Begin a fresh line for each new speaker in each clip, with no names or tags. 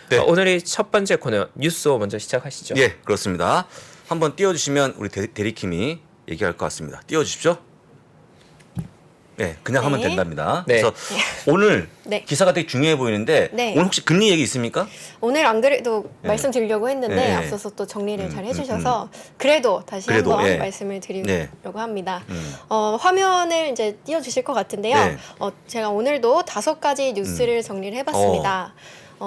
네.
오늘의 첫 번째 코너 뉴스로 먼저 시작하시죠.
예, 그렇습니다. 한번 띄워주시면 우리 대리킴이 얘기할 것 같습니다. 띄워주십시오. 네, 그냥 하면
네.
된답니다.
네.
그래서 오늘
네.
기사가 되게 중요해 보이는데
네.
오늘 혹시 금리 얘기 있습니까?
오늘 안 그래도
네.
말씀드리려고 했는데
네.
앞서서 또 정리를 잘 해주셔서 그래도 다시
그래도,
한번
예.
말씀을 드리려고
네.
합니다. 화면을 이제 띄워주실 것 같은데요.
네.
제가 오늘도 5가지 뉴스를 정리를 해봤습니다.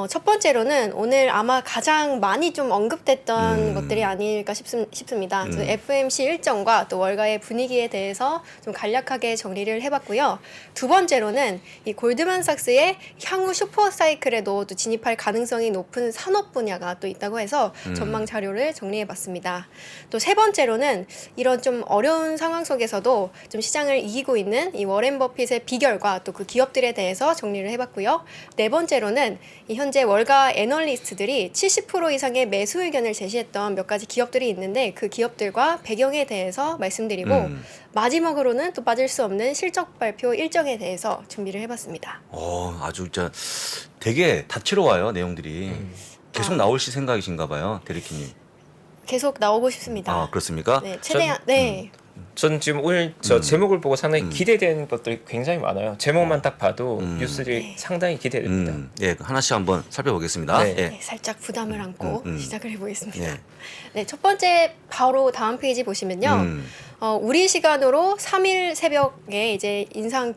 첫 번째로는 오늘 아마 가장 많이 좀 언급됐던 것들이 아닐까 싶습니다. 그래서 FOMC 일정과 또 월가의 분위기에 대해서 좀 간략하게 정리를 해봤고요. 두 번째로는 이 골드만삭스의 향후 슈퍼사이클에도 또 진입할 가능성이 높은 산업 분야가 또 있다고 해서 전망 자료를 정리해봤습니다. 또 세 번째로는 이런 좀 어려운 상황 속에서도 좀 시장을 이기고 있는 이 워렌 버핏의 비결과 또 그 기업들에 대해서 정리를 해봤고요. 네 번째로는 이 현재 월가 애널리스트들이 70% 이상의 매수 의견을 제시했던 몇 가지 기업들이 있는데 그 기업들과 배경에 대해서 말씀드리고 마지막으로는 또 빠질 수 없는 실적 발표 일정에 대해서 준비를 해봤습니다.
아주 진짜 되게 다채로워요 내용들이. 계속
아.
나오실 생각이신가 봐요, 대리킴님.
계속 나오고 싶습니다.
아, 그렇습니까?
네, 최대한 네.
전 지금 오늘 제목을 보고 상당히 기대되는 것들이 굉장히 많아요. 제목만 딱 봐도 뉴스들이
네.
상당히 기대됩니다.
예, 하나씩 한번 살펴보겠습니다.
네.
예.
네, 살짝 부담을 안고 시작을 해보겠습니다.
네.
네, 첫 번째 바로 다음 페이지 보시면요. 우리 시간으로 3일 새벽에 이제 인상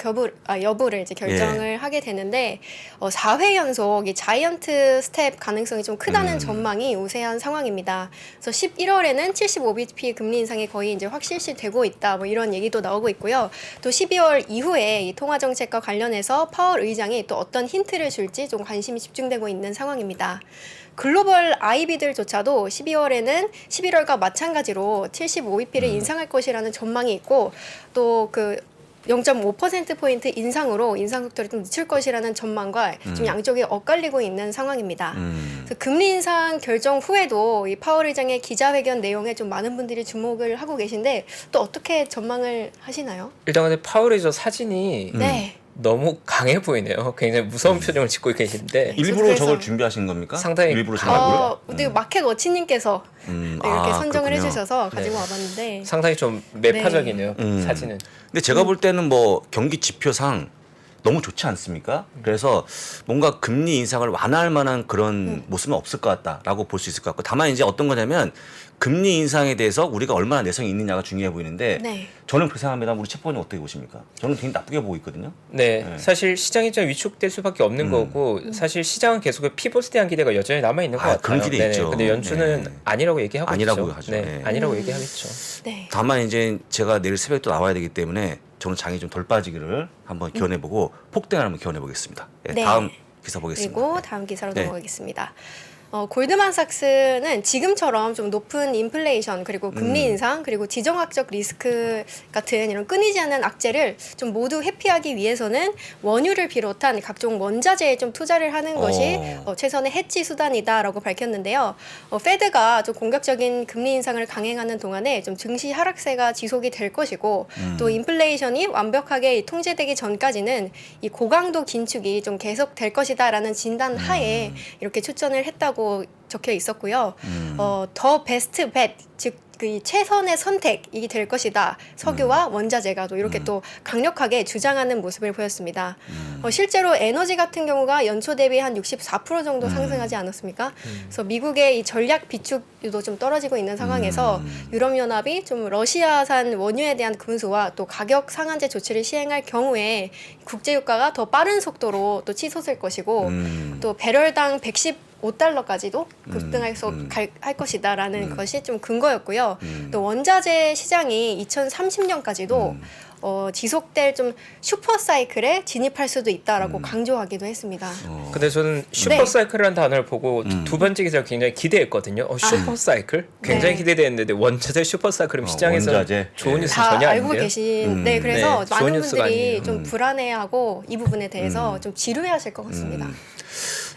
여부를 이제 결정을 하게 되는데 4회 연속 이 자이언트 스텝 가능성이 좀 크다는 전망이 우세한 상황입니다. 그래서 11월에는 75bp 금리 인상이 거의 이제 확실시 되고 있다. 뭐 이런 얘기도 나오고 있고요. 또 12월 이후에 이 통화 정책과 관련해서 파월 의장이 또 어떤 힌트를 줄지 좀 관심이 집중되고 있는 상황입니다. 글로벌 IB들조차도 12월에는 11월과 마찬가지로 75bp를 인상할 것이라는 전망이 있고 또 그 0.5%포인트 인상으로 인상 속도를 좀 늦출 것이라는 전망과 좀 양쪽이 엇갈리고 있는 상황입니다. 그래서 금리 인상 결정 후에도 이 파월 의장의 기자회견 내용에 좀 많은 분들이 주목을 하고 계신데 또 어떻게 전망을 하시나요?
일단 근데 파월의 저 사진이
네.
너무 강해 보이네요. 굉장히 무서운 표정을 짓고 계신데
일부러
그래서-
저걸 준비하신 겁니까?
상당히
일부러 정하고요.
근데 마켓 워치님께서 이렇게 선정을
그렇군요.
해주셔서 가지고
네.
와봤는데
상당히 좀 매파적이네요. 사진은.
근데 제가 볼 때는 뭐 경기 지표상 너무 좋지 않습니까? 그래서 뭔가 금리 인상을 완화할 만한 그런 모습은 없을 것 같다라고 볼 수 있을 것 같고, 다만 이제 어떤 거냐면 금리 인상에 대해서 우리가 얼마나 내성이 있느냐가 중요해 보이는데
네.
저는 그렇게 생각합니다. 우리 채권이 어떻게 보십니까? 저는 굉장히 나쁘게 보고 있거든요.
네,
네.
사실 시장이 좀 위축될 수밖에 없는 거고 사실 시장은 계속 피봇에 대한 기대가 여전히 남아 있는 것 같아요.
그런 기대 있죠.
근데 연준은
네.
아니라고 얘기하고
아니라고
있죠.
하죠.
네,
네.
아니라고 얘기하겠죠.
네.
다만 이제 제가 내일 새벽에 또 나와야 되기 때문에 저는 장이 좀 덜 빠지기를 한번 기원해보고 폭등을 한번 기원해보겠습니다. 예,
네.
다음 기사 보겠습니다.
그리고 다음 기사로
네.
넘어가겠습니다. 골드만삭스는 지금처럼 좀 높은 인플레이션 그리고 금리 인상 그리고 지정학적 리스크 같은 이런 끊이지 않는 악재를 좀 모두 회피하기 위해서는 원유를 비롯한 각종 원자재에 좀 투자를 하는 것이 최선의 해치 수단이다라고 밝혔는데요. 페드가 좀 공격적인 금리 인상을 강행하는 동안에 좀 증시 하락세가 지속이 될 것이고 또 인플레이션이 완벽하게 통제되기 전까지는 이 고강도 긴축이 좀 계속될 것이다라는 진단 하에 이렇게 추천을 했다고 적혀 있었고요. 더 베스트 벳, 즉 그 최선의 선택이 될 것이다. 석유와 원자재가 또 이렇게 또 강력하게 주장하는 모습을 보였습니다. 실제로 에너지 같은 경우가 연초 대비 한 64% 정도 상승하지 않았습니까? 그래서 미국의 이 전략 비축도 좀 떨어지고 있는 상황에서 유럽연합이 좀 러시아산 원유에 대한 금수와 또 가격 상한제 조치를 시행할 경우에 국제유가가 더 빠른 속도로 또 치솟을 것이고 또 배럴당 115달러까지도 급등할 할 것이다라는 것이 좀 근거였고요. 또 원자재 시장이 2030년까지도 지속될 좀 슈퍼 사이클에 진입할 수도 있다라고 강조하기도 했습니다.
근데 저는 슈퍼사이클이라는 단어를 보고 두 번째 기사를 굉장히 기대했거든요. 슈퍼사이클? 굉장히
네.
기대되는데 원자재 슈퍼사이클은 시장에서
원자재.
좋은 뉴스
다
전혀
알고
아닌데요.
계신 네 그래서
네, 좋은
많은
뉴스가
분들이
아니에요.
좀 불안해하고 이 부분에 대해서 좀 지루해하실 것 같습니다.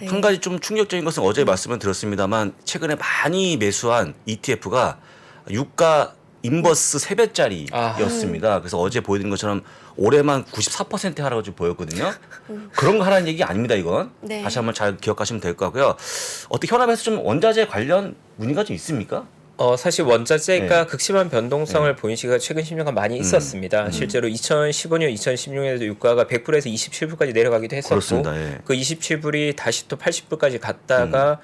네.
한 가지 좀 충격적인 것은 어제 말씀을 드렸습니다만 최근에 많이 매수한 ETF가 유가 인버스 3배짜리였습니다. 그래서 어제 보여드린 것처럼 올해만 94% 하락을 좀 보였거든요. 그런 거 하라는 얘기 아닙니다, 이건.
네.
다시 한번 잘 기억하시면 될 것 같고요. 어떻게 현업에서 좀 원자재 관련 문의가 좀 있습니까?
사실 원자재가
네.
극심한 변동성을 보인 시기가 최근 10년간 많이 있었습니다. 실제로 2015년, 2016년에도 유가가 100불에서 27불까지 내려가기도 했었고
그렇습니다. 예.
그 27불이 다시 또 80불까지 갔다가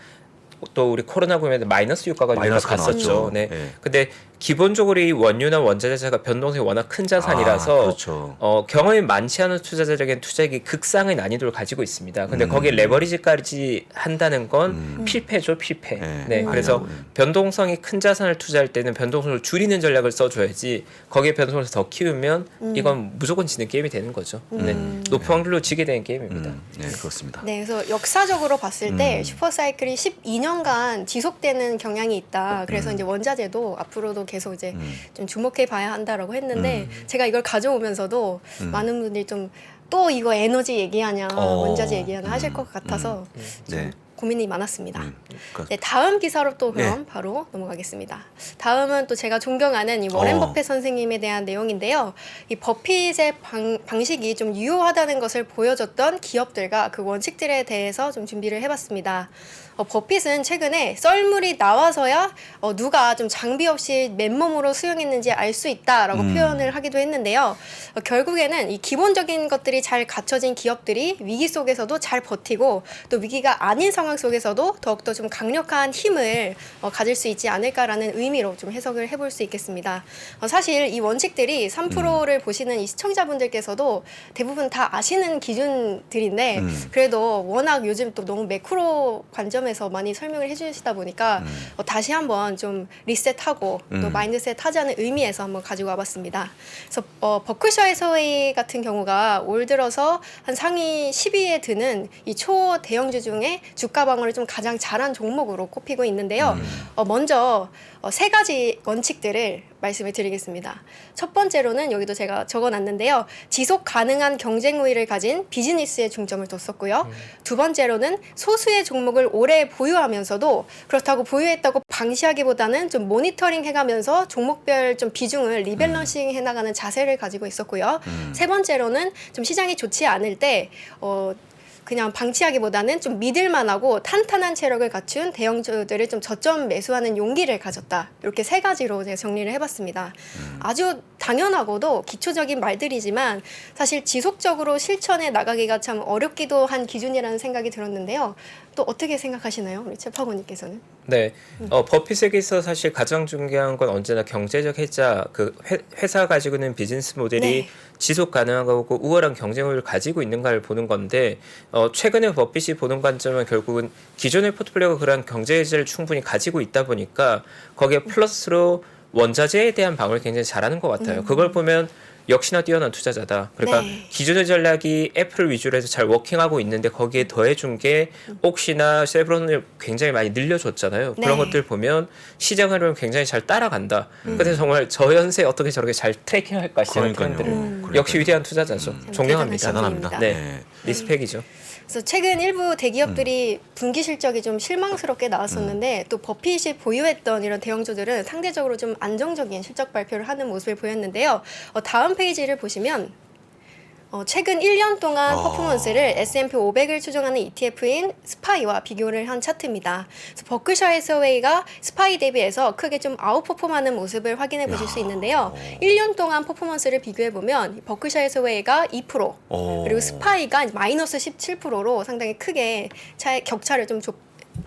또 우리 코로나 보면 마이너스 유가가
마이너스가
갔었죠.
나왔죠.
네.
예.
근데 기본적으로 이 원유나 원자재가 변동성이 워낙 큰 자산이라서
그렇죠.
경험이 많지 않은 투자자에겐 투자액이 극상의 난이도를 가지고 있습니다. 근데 거기에 레버리지까지 한다는 건 필패죠, 필패.
네.
네. 그래서 변동성이 큰 자산을 투자할 때는 변동성을 줄이는 전략을 써줘야지 거기에 변동성을 더 키우면 이건 무조건 지는 게임이 되는 거죠. 네. 높은 확률로 지게 되는 게임입니다.
네, 그렇습니다.
네, 그래서 역사적으로 봤을 때 슈퍼사이클이 12년간 지속되는 경향이 있다. 그래서 이제 원자재도 앞으로도 계속 이제 좀 주목해 봐야 한다라고 했는데 제가 이걸 가져오면서도 많은 분들이 좀 또 이거 에너지 얘기하냐, 원자재 얘기하냐 하실 것 같아서 좀
네.
고민이 많았습니다.
그렇습니다.
네, 다음 기사로 또 그럼
네.
바로 넘어가겠습니다. 다음은 또 제가 존경하는 이 워렌 버핏 선생님에 대한 내용인데요. 이 버핏의 방식이 좀 유효하다는 것을 보여줬던 기업들과 그 원칙들에 대해서 좀 준비를 해봤습니다. 버핏은 최근에 썰물이 나와서야 누가 좀 장비 없이 맨몸으로 수영했는지 알 수 있다라고 표현을 하기도 했는데요. 결국에는 이 기본적인 것들이 잘 갖춰진 기업들이 위기 속에서도 잘 버티고 또 위기가 아닌 상황 속에서도 더욱더 좀 강력한 힘을 가질 수 있지 않을까라는 의미로 좀 해석을 해볼 수 있겠습니다. 사실 이 원칙들이 3프로를 보시는 이 시청자분들께서도 대부분 다 아시는 기준들인데 그래도 워낙 요즘 또 너무 매크로 관점에서 많이 설명을 해주시다 보니까 다시 한번 좀 리셋하고 또 마인드셋 하자는 의미에서 한번 가지고 와봤습니다. 그래서 버크셔 해서웨이 같은 경우가 올 들어서 한 상위 10위에 드는 이 초대형주 중에 주가 방어를 좀 가장 잘한 종목으로 꼽히고 있는데요. 먼저 세 가지 원칙들을 말씀을 드리겠습니다. 첫 번째로는 여기도 제가 적어놨는데요. 지속 가능한 경쟁 우위를 가진 비즈니스에 중점을 뒀었고요. 두 번째로는 소수의 종목을 오래 보유하면서도 그렇다고 보유했다고 방치하기보다는 좀 모니터링 해가면서 종목별 좀 비중을 리밸런싱 해나가는 자세를 가지고 있었고요. 세 번째로는 좀 시장이 좋지 않을 때 그냥 방치하기보다는 좀 믿을만하고 탄탄한 체력을 갖춘 대형주들을 좀 저점 매수하는 용기를 가졌다. 이렇게 세 가지로 제가 정리를 해봤습니다. 아주 당연하고도 기초적인 말들이지만 사실 지속적으로 실천해 나가기가 참 어렵기도 한 기준이라는 생각이 들었는데요. 또 어떻게 생각하시나요, 우리 최파고님께서는?
네, 버핏에게서 사실 가장 중요한 건 언제나 경제적 해자, 그 회사가 가지고 있는 비즈니스 모델이
네.
지속 가능한 거고 우월한 경쟁력을 가지고 있는가를 보는 건데 최근에 버핏이 보는 관점은 결국은 기존의 포트폴리오가 그런 경제 해자를 충분히 가지고 있다 보니까 거기에 플러스로 원자재에 대한 방어를 굉장히 잘하는 것 같아요. 그걸 보면 역시나 뛰어난 투자자다. 그러니까
네.
기존의 전략이 애플 위주로 해서 잘 워킹하고 있는데 거기에 더해준 게 혹시나 쉐브론을 굉장히 많이 늘려줬잖아요.
네.
그런 것들 보면 시장 흐름을 굉장히 잘 따라간다. 근데 정말 저 연세 어떻게 저렇게 잘 트래킹할까 싶은
그러니까요.
트렌드를. 역시 위대한 투자자죠. 존경합니다.
대단하신
대단합니다.
네, 리스펙이죠.
그래서 최근 일부 대기업들이 분기 실적이 좀 실망스럽게 나왔었는데 또 버핏이 보유했던 이런 대형주들은 상대적으로 좀 안정적인 실적 발표를 하는 모습을 보였는데요. 다음 페이지를 보시면 최근 1년 동안 퍼포먼스를 S&P 500을 추종하는 ETF인 스파이와 비교를 한 차트입니다. 그래서 버크셔 해서웨이가 스파이 대비해서 크게 좀 아웃퍼폼하는 모습을 확인해 보실 수 있는데요. 1년 동안 퍼포먼스를 비교해 보면 버크셔 해서웨이가 2% 그리고 스파이가 마이너스 17%로 상당히 크게 격차를 좀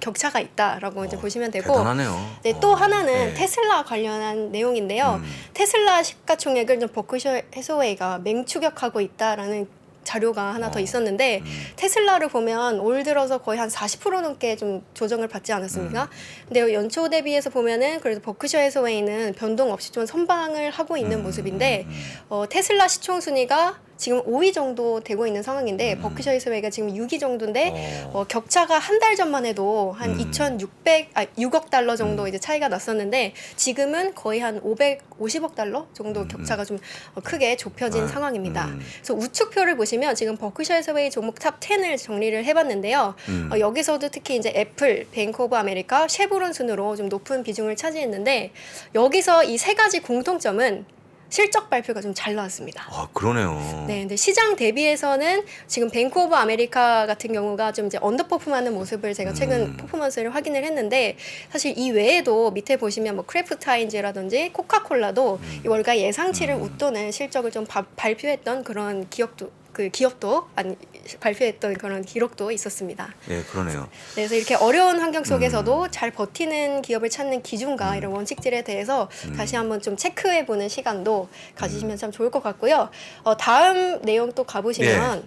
격차가 있다라고 이제 보시면 되고
대단하네요.
네, 또 하나는
네.
테슬라 관련한 내용인데요. 테슬라 시가총액을 좀 버크셔 해서웨이가 맹추격하고 있다라는 자료가 하나 더 있었는데 테슬라를 보면 올 들어서 거의 한 40% 넘게 좀 조정을 받지 않았습니까? 근데 연초 대비해서 보면은 그래도 버크셔 해서웨이는 변동 없이 좀 선방을 하고 있는 모습인데 테슬라 시총 순위가 지금 5위 정도 되고 있는 상황인데 버크셔 해서웨이가 지금 6위 정도인데 격차가 한 달 전만 해도 한 6억 달러 정도 이제 차이가 났었는데 지금은 거의 한 550억 달러 정도 격차가 좀 크게 좁혀진 상황입니다. 그래서 우측표를 보시면 지금 버크셔 해서웨이 종목 탑 10을 정리를 해봤는데요. 여기서도 특히 이제 애플, 뱅크 오브 아메리카, 쉐보론 순으로 좀 높은 비중을 차지했는데 여기서 이 세 가지 공통점은 실적 발표가 좀 잘 나왔습니다.
아, 그러네요.
네, 근데 시장 대비해서는 지금 뱅크 오브 아메리카 같은 경우가 좀 이제 언더퍼폼하는 모습을 제가 최근 퍼포먼스를 확인을 했는데 사실 이 외에도 밑에 보시면 뭐 크래프트 하인즈라든지 코카콜라도 이 월가 예상치를 웃도는 실적을 좀 발표했던 그런 기업도 발표했던 그런 기록도 있었습니다.
예, 그러네요.
그래서 이렇게 어려운 환경 속에서도 잘 버티는 기업을 찾는 기준과 이런 원칙들에 대해서 다시 한번 좀 체크해보는 시간도 가지시면 참 좋을 것 같고요. 다음 내용 또 가보시면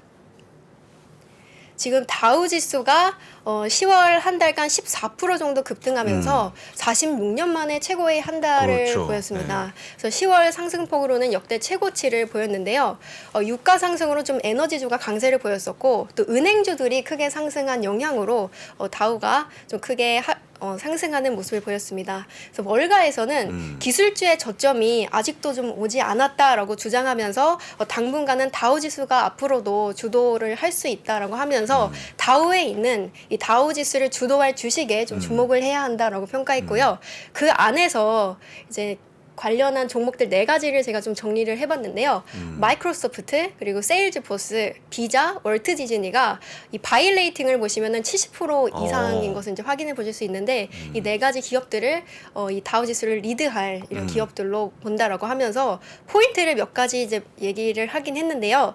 지금 다우 지수가 10월 한 달간 14% 정도 급등하면서 46년 만에 최고의 한 달을
그렇죠.
보였습니다. 그래서 10월 상승폭으로는 역대 최고치를 보였는데요. 유가 상승으로 좀 에너지주가 강세를 보였었고 또 은행주들이 크게 상승한 영향으로 다우가 좀 크게 상승하는 모습을 보였습니다. 그래서 월가에서는 기술주의 저점이 아직도 좀 오지 않았다라고 주장하면서 당분간은 다우 지수가 앞으로도 주도를 할 수 있다라고 하면서 다우에 있는 이 다우 지수를 주도할 주식에 좀 주목을 해야 한다라고 평가했고요. 그 안에서 이제 관련한 종목들 4가지를 제가 좀 정리를 해봤는데요. 마이크로소프트, 그리고 세일즈포스, 비자, 월트 디즈니가 이 바이 레이팅을 보시면은 70% 이상인 것을 이제 확인해 보실 수 있는데 이 4가지 기업들을 이 다우 지수를 리드할 이런 기업들로 본다라고 하면서 포인트를 몇 가지 이제 얘기를 하긴 했는데요.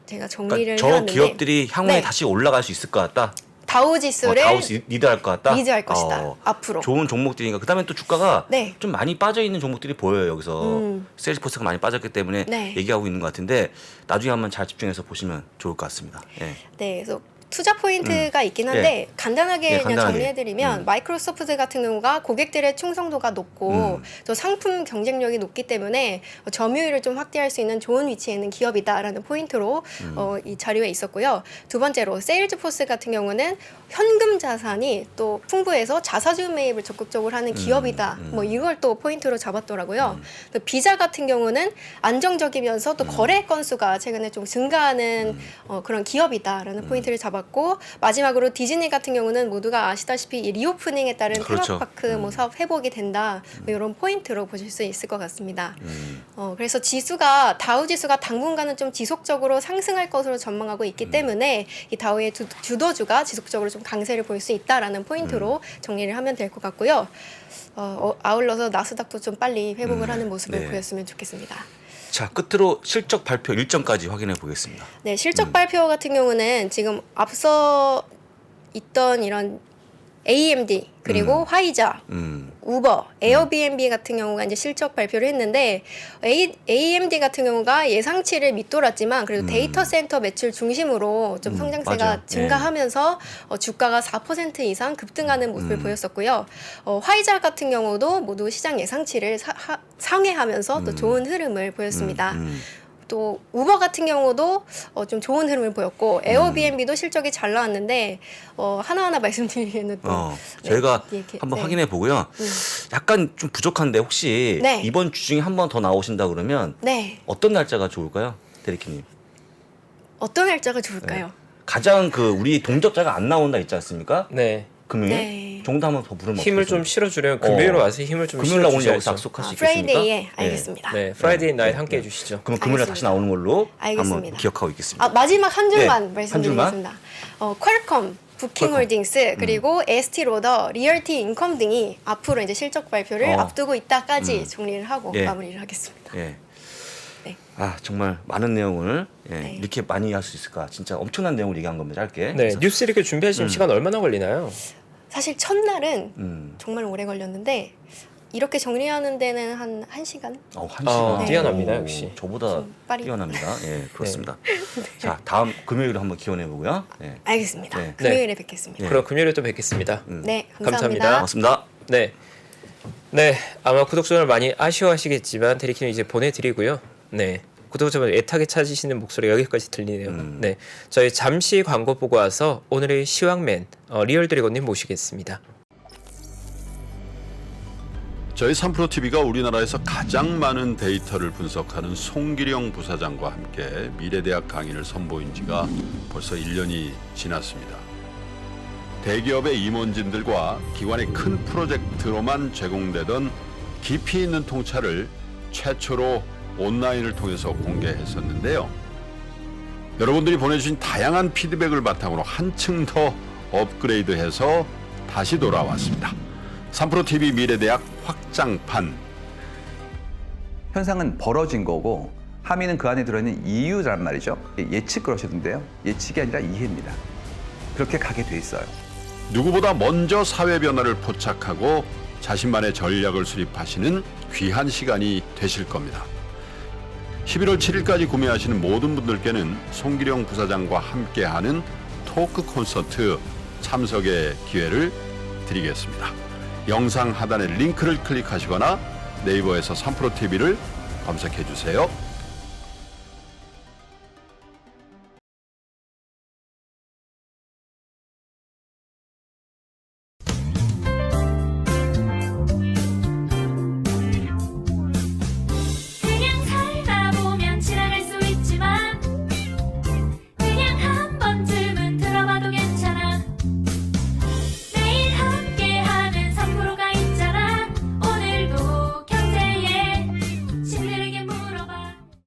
제가 정리를
그러니까 저
해봤는데
기업들이 향후에
네.
다시 올라갈 수 있을 것 같다.
다우 지수를
다우 리드할 것 같다.
리드할 것이다. 앞으로.
좋은 종목들이니까 그다음에 또 주가가
네.
좀 많이 빠져 있는 종목들이 보여요. 여기서 세일즈포스가 많이 빠졌기 때문에
네.
얘기하고 있는 것 같은데 나중에 한번 잘 집중해서 보시면 좋을 것 같습니다. 예.
네, 그래서 투자 포인트가 있긴 한데 간단하게
예,
그냥
간단하게.
정리해드리면 마이크로소프트 같은 경우가 고객들의 충성도가 높고 또 상품 경쟁력이 높기 때문에 점유율을 좀 확대할 수 있는 좋은 위치에 있는 기업이다라는 포인트로 이 자료에 있었고요. 두 번째로 세일즈포스 같은 경우는 현금 자산이 또 풍부해서 자사주 매입을 적극적으로 하는 기업이다. 뭐 이걸 또 포인트로 잡았더라고요. 또 비자 같은 경우는 안정적이면서 또 거래 건수가 최근에 좀 증가하는 그런 기업이다라는 포인트를 잡았고 마지막으로 디즈니 같은 경우는 모두가 아시다시피 이 리오프닝에 따른
그렇죠.
테마파크 뭐 사업 회복이 된다. 뭐 이런 포인트로 보실 수 있을 것 같습니다. 그래서 지수가 다우 지수가 당분간은 좀 지속적으로 상승할 것으로 전망하고 있기 때문에 이 다우의 주도주가 지속적으로 좀 강세를 보일 수 있다라는 포인트로 정리를 하면 될 것 같고요. 아울러서 나스닥도 좀 빨리 회복을 하는 모습을
네.
보였으면 좋겠습니다.
자, 끝으로 실적 발표 일정까지 확인해 보겠습니다.
네, 실적 발표 같은 경우는 지금 앞서 있던 이런 AMD 그리고 화이자, 우버, 에어비앤비 같은 경우가 이제 실적 발표를 했는데 AMD 같은 경우가 예상치를 밑돌았지만 그래도 데이터 센터 매출 중심으로 좀 성장세가
맞아요.
증가하면서 주가가 4% 이상 급등하는 모습을 보였었고요. 화이자 같은 경우도 모두 시장 예상치를 상회하면서 또 좋은 흐름을 보였습니다. 또 우버 같은 경우도 좀 좋은 흐름을 보였고 에어비앤비도 실적이 잘 나왔는데 하나하나 말씀드리기에는 또
저희가
이렇게,
한번
네.
확인해 보고요. 약간 좀 부족한데 혹시
네.
이번 주 중에 한 번 더 나오신다 그러면
네,
어떤 날짜가 좋을까요, 데리키님?
어떤 날짜가 좋을까요?
가장 우리 동접자가 안 나온다 있지 않습니까?
네.
금요일
네.
정도 한번 더 부르면
힘을
어떡하죠?
좀 실어주려면 금요일 와서 힘을 좀
금요일 날 오늘 여기서
실어주셔야죠.
약속할 수 있겠습니까?
프라이데이에 알겠습니다.
네, 프라이데이 나잇 함께 해주시죠.
그럼 금요일 날 다시
알겠습니다.
나오는 걸로
알겠습니다.
한번 기억하고 있겠습니다.
마지막 한 줄만
네,
말씀드리겠습니다. 퀄컴, 부킹홀딩스 그리고 에스티로더, 리얼티 인컴 등이 앞으로 이제 실적 발표를 앞두고 있다까지 정리를 하고
예.
마무리를 하겠습니다.
예.
네.
아, 정말 많은 내용을
네.
이렇게 많이 할 수 있을까? 진짜 엄청난 내용을 얘기한 겁니다. 짧게.
네,
그래서,
뉴스 이렇게 준비하시면 시간 얼마나 걸리나요?
사실 첫날은
음.
정말 오래 걸렸는데 이렇게 정리하는 데는 한 1시간?
한 시간.
뛰어납니다,
오,
역시.
저보다
좀 빨리.
뛰어납니다. 예, 그렇습니다. 자, 다음 금요일에 한번 기원해 보고요. 예.
알겠습니다.
네.
금요일에 뵙겠습니다.
그럼 금요일에 또 뵙겠습니다.
네,
감사합니다.
감사합니다.
고맙습니다.
네. 네, 아마 구독자들 많이 아쉬워하시겠지만 데리키는 이제 보내드리고요. 네, 구독자분 애타게 찾으시는 목소리가 여기까지 들리네요. 네, 저희 잠시 광고 보고 와서 오늘의 시황맨 리얼드래곤님 모시겠습니다.
저희 3프로TV가 우리나라에서 가장 많은 데이터를 분석하는 송기령 부사장과 함께 미래대학 강의를 선보인 지가 벌써 1년이 지났습니다. 대기업의 임원진들과 기관의 큰 프로젝트로만 제공되던 깊이 있는 통찰을 최초로 온라인을 통해서 공개했었는데요. 여러분들이 보내주신 다양한 피드백을 바탕으로 한층 더 업그레이드해서 다시 돌아왔습니다. 3프로TV 미래대학 확장판.
현상은 벌어진 거고 함의는 그 안에 들어있는 이유란 말이죠. 예측 그러셨는데요. 예측이 아니라 이해입니다. 그렇게 가게 돼 있어요.
누구보다 먼저 사회 변화를 포착하고 자신만의 전략을 수립하시는 귀한 시간이 되실 겁니다. 11월 7일까지 구매하시는 모든 분들께는 송기령 부사장과 함께하는 토크 콘서트 참석의 기회를 드리겠습니다. 영상 하단의 링크를 클릭하시거나 네이버에서 3프로TV를 검색해 주세요.